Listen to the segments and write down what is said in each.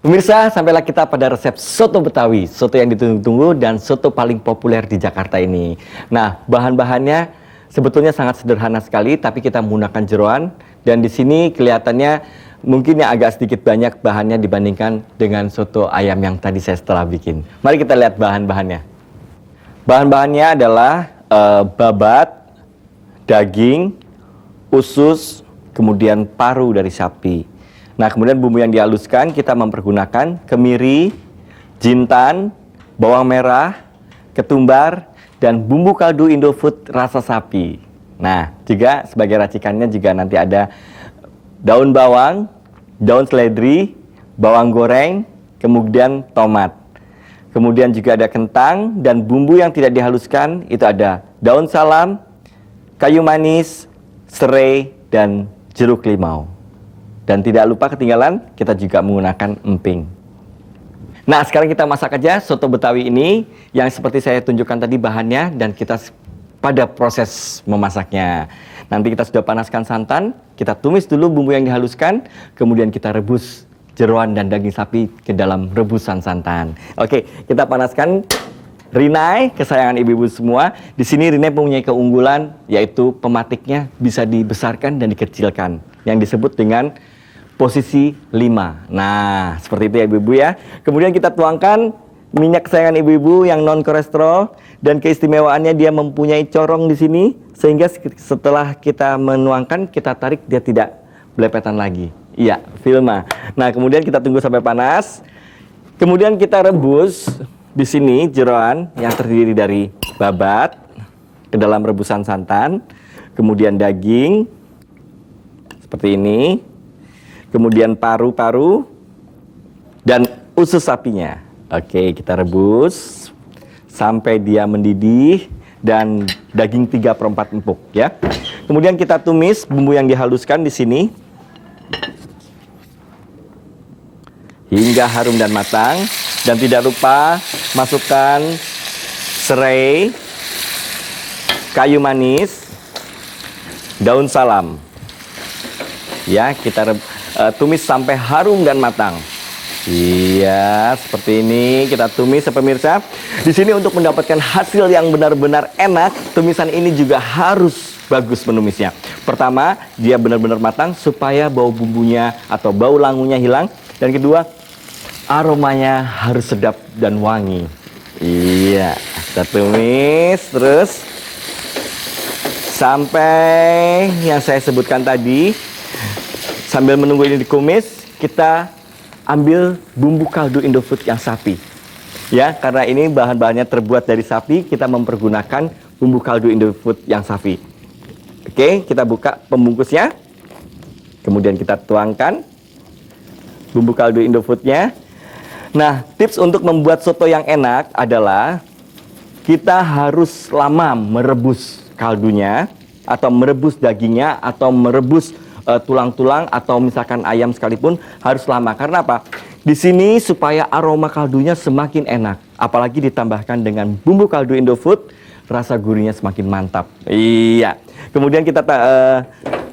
Pemirsa, sampailah kita pada resep soto Betawi, soto yang ditunggu-tunggu dan soto paling populer di Jakarta ini. Nah, bahan-bahannya sebetulnya sangat sederhana sekali, tapi kita menggunakan jeroan. Dan di sini kelihatannya mungkin yang agak sedikit banyak bahannya dibandingkan dengan soto ayam yang tadi saya setelah bikin. Mari kita lihat bahan-bahannya. Bahan-bahannya adalah babat, daging, usus, kemudian paru dari sapi. Nah, kemudian bumbu yang dihaluskan kita mempergunakan kemiri, jintan, bawang merah, ketumbar, dan bumbu kaldu Indofood rasa sapi. Nah, juga sebagai racikannya juga nanti ada daun bawang, daun seledri, bawang goreng, kemudian tomat. Kemudian juga ada kentang dan bumbu yang tidak dihaluskan itu ada daun salam, kayu manis, serai, dan jeruk limau. Dan tidak lupa ketinggalan, kita juga menggunakan emping. Nah, sekarang kita masak aja soto Betawi ini yang seperti saya tunjukkan tadi bahannya dan kita pada proses memasaknya. Nanti kita sudah panaskan santan, kita tumis dulu bumbu yang dihaluskan, kemudian kita rebus jeroan dan daging sapi ke dalam rebusan santan. Oke, kita panaskan Rinnai, kesayangan ibu-ibu semua. Di sini Rinnai mempunyai keunggulan yaitu pematiknya bisa dibesarkan dan dikecilkan yang disebut dengan posisi 5. Nah, seperti itu ya ibu-ibu ya. Kemudian kita tuangkan minyak kesayangan ibu-ibu yang non kolesterol dan keistimewaannya dia mempunyai corong di sini sehingga setelah kita menuangkan kita tarik dia tidak belepetan lagi. Iya, Vilma. Nah, kemudian kita tunggu sampai panas. Kemudian kita rebus di sini jeroan yang terdiri dari babat ke dalam rebusan santan, kemudian daging seperti ini. Kemudian paru-paru dan usus sapinya. Oke, kita rebus sampai dia mendidih dan daging 3/4 empuk ya. Kemudian kita tumis bumbu yang dihaluskan di sini hingga harum dan matang. Dan tidak lupa masukkan serai, kayu manis, daun salam. Ya, kita tumis sampai harum dan matang. Iya, seperti ini kita tumis ya pemirsa. Di sini untuk mendapatkan hasil yang benar-benar enak, tumisan ini juga harus bagus menumisnya. Pertama, dia benar-benar matang supaya bau bumbunya atau bau langunya hilang. Dan kedua, aromanya harus sedap dan wangi. Iya, kita tumis terus sampai yang saya sebutkan tadi. Sambil menunggu ini dikumis, kita ambil bumbu kaldu Indofood yang sapi. Ya, karena ini bahan-bahannya terbuat dari sapi, kita mempergunakan bumbu kaldu Indofood yang sapi. Oke, kita buka pembungkusnya. Kemudian kita tuangkan bumbu kaldu Indofoodnya. Nah, tips untuk membuat soto yang enak adalah kita harus lama merebus kaldunya, atau merebus dagingnya, atau merebus tulang-tulang atau misalkan ayam sekalipun harus lama. Karena apa? Di sini supaya aroma kaldunya semakin enak. Apalagi ditambahkan dengan bumbu kaldu Indofood, rasa gurihnya semakin mantap. Iya. Kemudian kita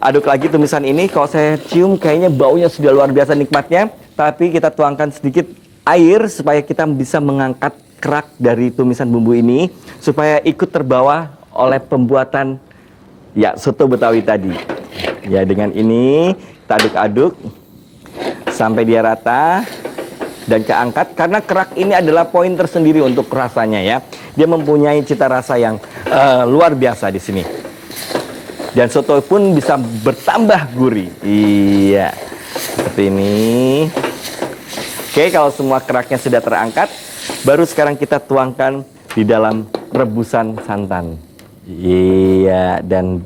aduk lagi tumisan ini. Kalau saya cium kayaknya baunya sudah luar biasa nikmatnya. Tapi kita tuangkan sedikit air supaya kita bisa mengangkat kerak dari tumisan bumbu ini supaya ikut terbawa oleh pembuatan ya soto Betawi tadi. Ya, dengan ini kita aduk-aduk sampai dia rata dan keangkat karena kerak ini adalah poin tersendiri untuk rasanya ya. Dia mempunyai cita rasa yang luar biasa di sini. Dan soto pun bisa bertambah gurih. Iya. Seperti ini. Oke, kalau semua keraknya sudah terangkat, baru sekarang kita tuangkan di dalam rebusan santan. Iya, dan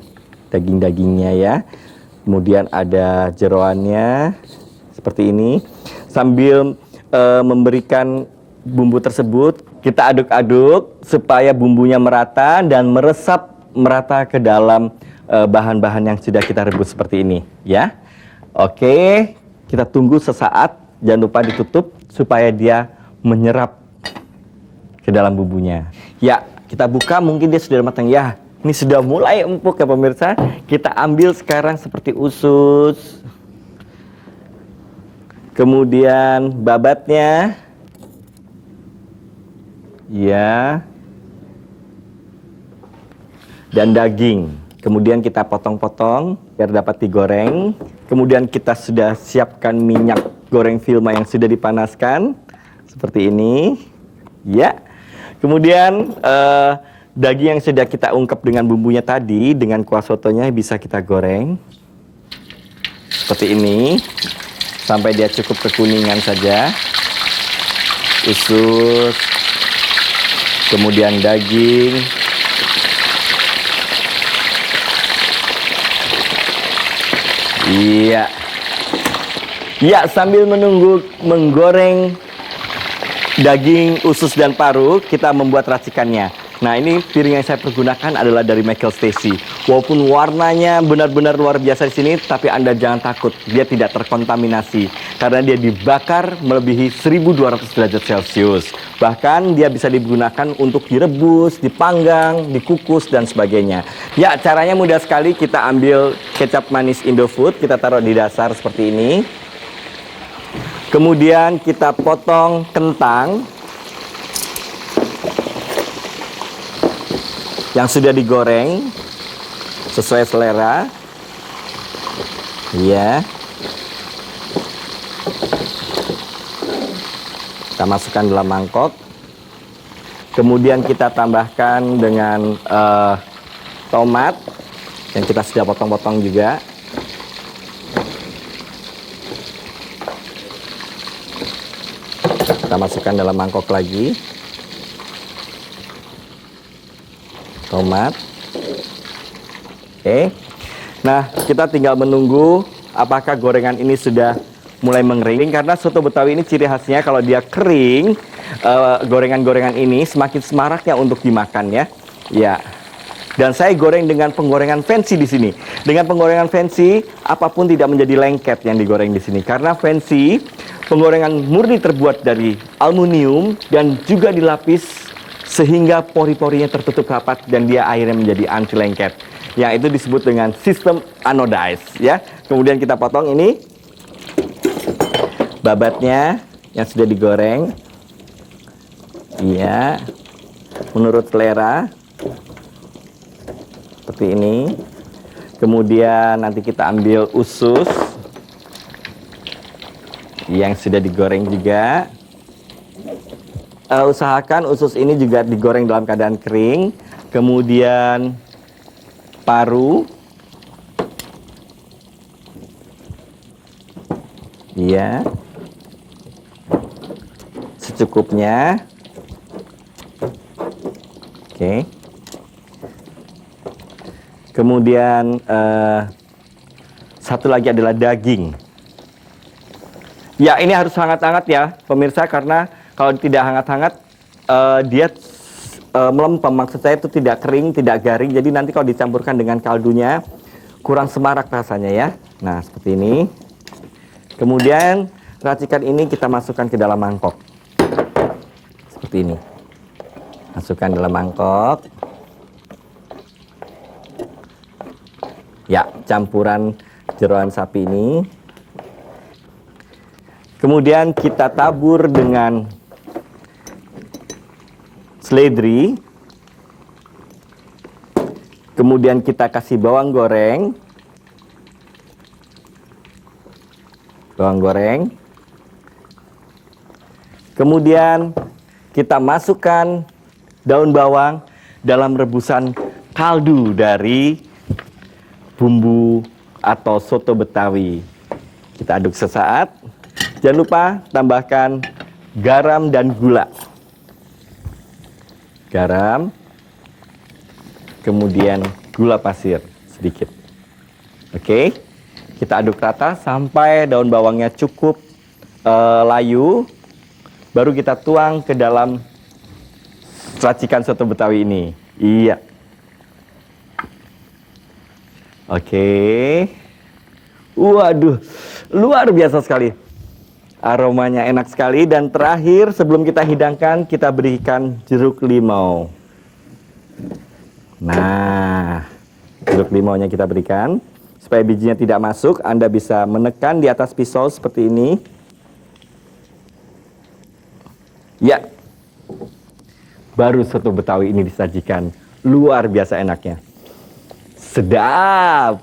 daging-dagingnya ya. Kemudian ada jeroannya seperti ini. Sambil memberikan bumbu tersebut, kita aduk-aduk supaya bumbunya merata dan meresap merata ke dalam bahan-bahan yang sudah kita rebus seperti ini ya. Oke, kita tunggu sesaat, jangan lupa ditutup supaya dia menyerap ke dalam bumbunya. Ya, kita buka, mungkin dia sudah matang ya. Ini sudah mulai empuk ya pemirsa. Kita ambil sekarang seperti usus. Kemudian babatnya. Ya. Dan daging. Kemudian kita potong-potong biar dapat digoreng. Kemudian kita sudah siapkan minyak goreng Vilma yang sudah dipanaskan. Seperti ini. Ya. Kemudian daging yang sudah kita ungkep dengan bumbunya tadi, dengan kuah sotonya bisa kita goreng. Seperti ini. Sampai dia cukup kekuningan saja. Usus. Kemudian daging. Iya. Ya, sambil menunggu menggoreng daging, usus, dan paru, kita membuat racikannya. Nah, ini piring yang saya pergunakan adalah dari Michael Stacy. Walaupun warnanya benar-benar luar biasa di sini, tapi Anda jangan takut, dia tidak terkontaminasi. Karena dia dibakar melebihi 1200 derajat Celcius. Bahkan dia bisa digunakan untuk direbus, dipanggang, dikukus, dan sebagainya. Ya, caranya mudah sekali. Kita ambil kecap manis Indofood, kita taruh di dasar seperti ini. Kemudian kita potong kentang yang sudah digoreng sesuai selera. Ya. Kita masukkan dalam mangkok. Kemudian kita tambahkan dengan tomat yang kita sudah potong-potong juga. Kita masukkan dalam mangkok lagi. Tomat. Oke. Nah, kita tinggal menunggu apakah gorengan ini sudah mulai mengering, karena soto Betawi ini ciri khasnya kalau dia kering, gorengan-gorengan ini semakin semaraknya untuk dimakan ya. Ya. Dan saya goreng dengan penggorengan fancy di sini. Dengan penggorengan fancy, apapun tidak menjadi lengket yang digoreng di sini. Karena fancy, penggorengan murni terbuat dari aluminium dan juga dilapis sehingga pori-porinya tertutup rapat dan dia akhirnya menjadi anti lengket. Yang itu disebut dengan sistem anodized ya. Kemudian kita potong ini babatnya yang sudah digoreng. Iya. Menurut selera. Seperti ini. Kemudian nanti kita ambil usus yang sudah digoreng juga. Usahakan usus ini juga digoreng dalam keadaan kering. Kemudian paru. Iya. Secukupnya. Oke. Kemudian satu lagi adalah daging. Ya, ini harus hangat-hangat ya, pemirsa, karena kalau tidak hangat-hangat, dia melempem. Maksud saya itu tidak kering, tidak garing. Jadi nanti kalau dicampurkan dengan kaldunya, kurang semarak rasanya ya. Nah, seperti ini. Kemudian racikan ini kita masukkan ke dalam mangkok. Seperti ini. Masukkan dalam mangkok. Ya, campuran jeroan sapi ini. Kemudian kita tabur dengan seledri. Kemudian kita kasih bawang goreng. Bawang goreng. Kemudian kita masukkan daun bawang dalam rebusan kaldu dari bumbu atau soto Betawi. Kita aduk sesaat. Jangan lupa tambahkan garam dan gula. Garam. Kemudian gula pasir sedikit. Oke. Kita aduk rata sampai daun bawangnya cukup layu. Baru kita tuang ke dalam racikan soto Betawi ini. Iya. Oke. Waduh, luar biasa sekali. Aromanya enak sekali. Dan terakhir, sebelum kita hidangkan, kita berikan jeruk limau. Nah, jeruk limaunya kita berikan. Supaya bijinya tidak masuk, Anda bisa menekan di atas pisau seperti ini. Ya, baru soto Betawi ini disajikan. Luar biasa enaknya. Sedap.